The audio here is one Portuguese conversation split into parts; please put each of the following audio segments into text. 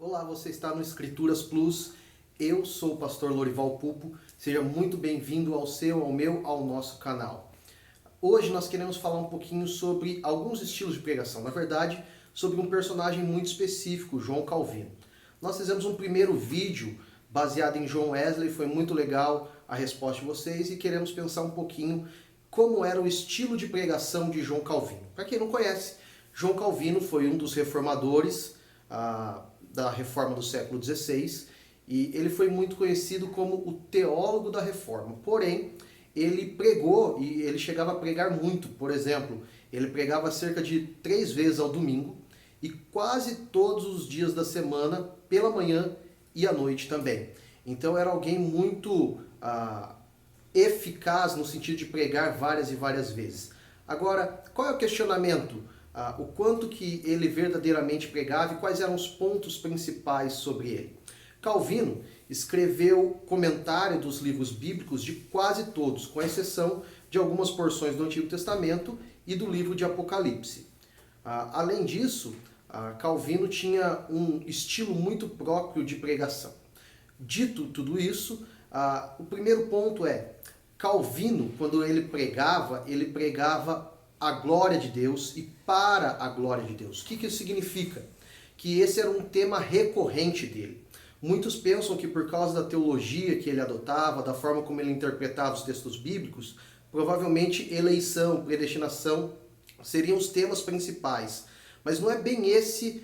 Olá, você está no Escrituras Plus. Eu sou o pastor Lorival Pupo. Seja muito bem-vindo ao seu, ao meu, ao nosso canal. Hoje nós queremos falar um pouquinho sobre alguns estilos de pregação. Na verdade, sobre um personagem muito específico, João Calvino. Nós fizemos um primeiro vídeo baseado em John Wesley, foi muito legal a resposta de vocês e queremos pensar um pouquinho como era o estilo de pregação de João Calvino. Para quem não conhece, João Calvino foi um dos reformadores da Reforma do século XVI e ele foi muito conhecido como o teólogo da Reforma. Porém, ele pregou e ele chegava a pregar muito. Por exemplo, ele pregava cerca de 3 vezes ao domingo e quase todos os dias da semana, pela manhã e à noite também. Então era alguém muito eficaz no sentido de pregar várias e várias vezes. Agora, qual é o questionamento? O quanto que ele verdadeiramente pregava e quais eram os pontos principais sobre ele. Calvino escreveu comentário dos livros bíblicos de quase todos, com exceção de algumas porções do Antigo Testamento e do livro de Apocalipse. Além disso, Calvino tinha um estilo muito próprio de pregação. Dito tudo isso, o primeiro ponto é, Calvino, quando ele pregava a glória de Deus e para a glória de Deus. O que isso significa? Que esse era um tema recorrente dele. Muitos pensam que por causa da teologia que ele adotava, da forma como ele interpretava os textos bíblicos, provavelmente eleição, predestinação seriam os temas principais. Mas não é bem esse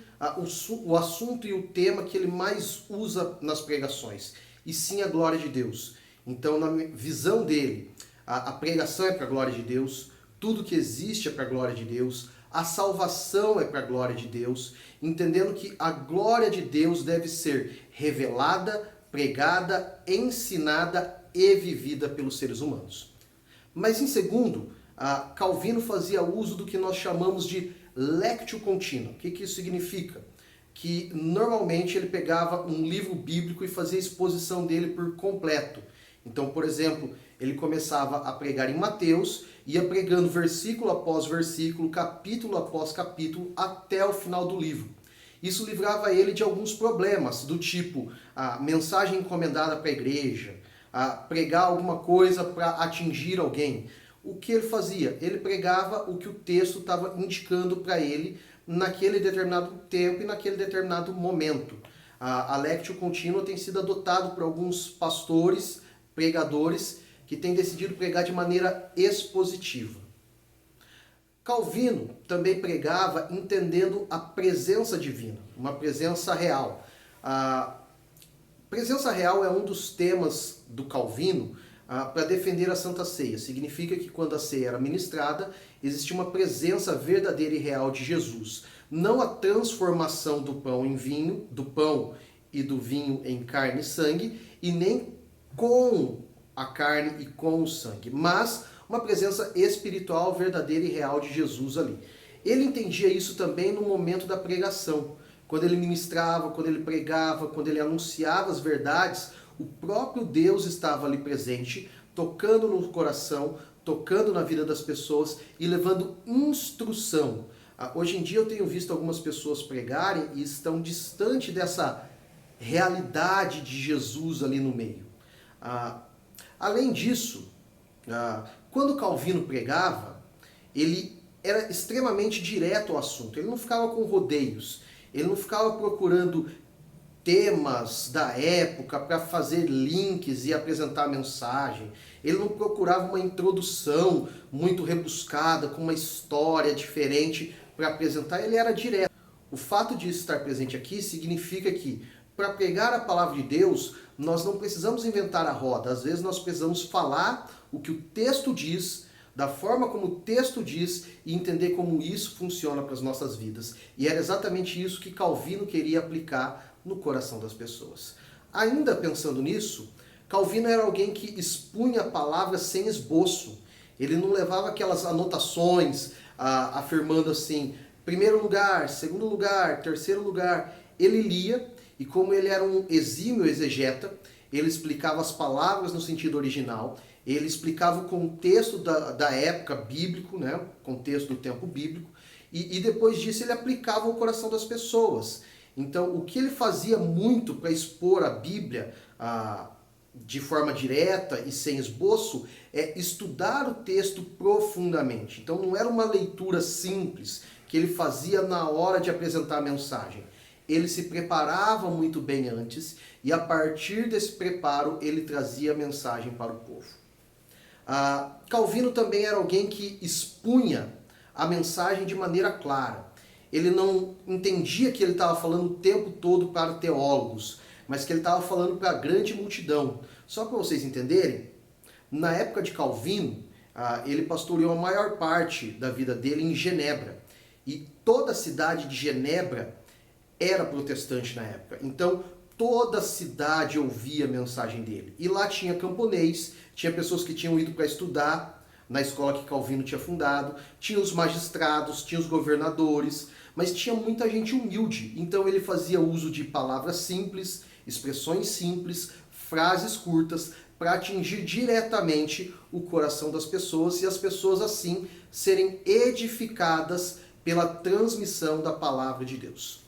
o assunto e o tema que ele mais usa nas pregações, e sim a glória de Deus. Então, na visão dele, a pregação é para a glória de Deus, tudo que existe é para a glória de Deus, a salvação é para a glória de Deus, entendendo que a glória de Deus deve ser revelada, pregada, ensinada e vivida pelos seres humanos. Mas em segundo, Calvino fazia uso do que nós chamamos de lectio continua. O que isso significa? Que normalmente ele pegava um livro bíblico e fazia a exposição dele por completo. Então, por exemplo, ele começava a pregar em Mateus, ia pregando versículo após versículo, capítulo após capítulo, até o final do livro. Isso livrava ele de alguns problemas, do tipo a mensagem encomendada para a igreja, pregar alguma coisa para atingir alguém. O que ele fazia? Ele pregava o que o texto estava indicando para ele naquele determinado tempo e naquele determinado momento. A lectio continua tem sido adotado por alguns pastores, pregadores, que têm decidido pregar de maneira expositiva. Calvino também pregava entendendo a presença divina, uma presença real. A presença real é um dos temas do Calvino para defender a Santa Ceia. Significa que quando a ceia era ministrada, existia uma presença verdadeira e real de Jesus. Não a transformação do pão em vinho, do pão e do vinho em carne e sangue, e nem com a carne e com o sangue, mas uma presença espiritual, verdadeira e real de Jesus ali. Ele entendia isso também no momento da pregação. Quando ele ministrava, quando ele pregava, quando ele anunciava as verdades, o próprio Deus estava ali presente, tocando no coração, tocando na vida das pessoas e levando instrução. Hoje em dia eu tenho visto algumas pessoas pregarem e estão distante dessa realidade de Jesus ali no meio. Além disso, quando Calvino pregava, ele era extremamente direto ao assunto. Ele não ficava com rodeios, ele não ficava procurando temas da época para fazer links e apresentar a mensagem. Ele não procurava uma introdução muito rebuscada, com uma história diferente para apresentar. Ele era direto. O fato de estar presente aqui significa que, para pregar a palavra de Deus, nós não precisamos inventar a roda. Às vezes nós precisamos falar o que o texto diz, da forma como o texto diz, e entender como isso funciona para as nossas vidas. E era exatamente isso que Calvino queria aplicar no coração das pessoas. Ainda pensando nisso, Calvino era alguém que expunha a palavra sem esboço. Ele não levava aquelas anotações, afirmando assim, primeiro lugar, segundo lugar, terceiro lugar. Ele lia, e como ele era um exímio exegeta, ele explicava as palavras no sentido original, ele explicava o contexto da época bíblico, né? Contexto do tempo bíblico, e depois disso ele aplicava ao coração das pessoas. Então, o que ele fazia muito para expor a Bíblia de forma direta e sem esboço é estudar o texto profundamente. Então, não era uma leitura simples que ele fazia na hora de apresentar a mensagem. Ele se preparava muito bem antes e a partir desse preparo ele trazia a mensagem para o povo. Calvino também era alguém que expunha a mensagem de maneira clara. Ele não entendia que ele estava falando o tempo todo para teólogos, mas que ele estava falando para a grande multidão. Só para vocês entenderem, na época de Calvino, ele pastoreou a maior parte da vida dele em Genebra. E toda a cidade de Genebra era protestante na época. Então, toda a cidade ouvia a mensagem dele. E lá tinha camponês, tinha pessoas que tinham ido para estudar na escola que Calvino tinha fundado, tinha os magistrados, tinha os governadores, mas tinha muita gente humilde. Então ele fazia uso de palavras simples, expressões simples, frases curtas, para atingir diretamente o coração das pessoas e as pessoas assim serem edificadas pela transmissão da palavra de Deus.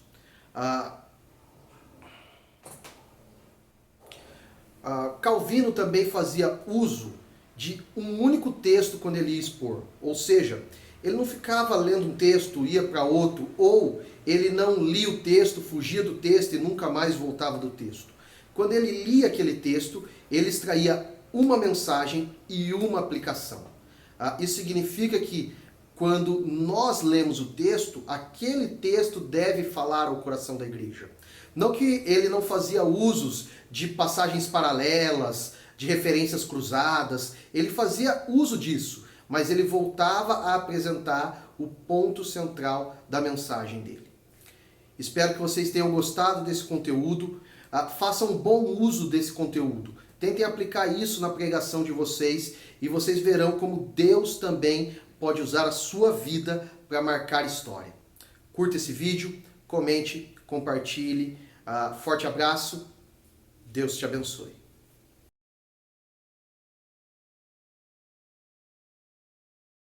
Calvino também fazia uso de um único texto quando ele ia expor, ou seja, ele não ficava lendo um texto, ia para outro, ou ele não lia o texto, fugia do texto e nunca mais voltava do texto. Quando ele lia aquele texto, ele extraía uma mensagem e uma aplicação. Isso significa que quando nós lemos o texto, aquele texto deve falar ao coração da igreja. Não que ele não fazia usos de passagens paralelas, de referências cruzadas, ele fazia uso disso, mas ele voltava a apresentar o ponto central da mensagem dele. Espero que vocês tenham gostado desse conteúdo, façam um bom uso desse conteúdo, tentem aplicar isso na pregação de vocês e vocês verão como Deus também pode usar a sua vida para marcar história. Curta esse vídeo, comente, compartilhe, forte abraço, Deus te abençoe.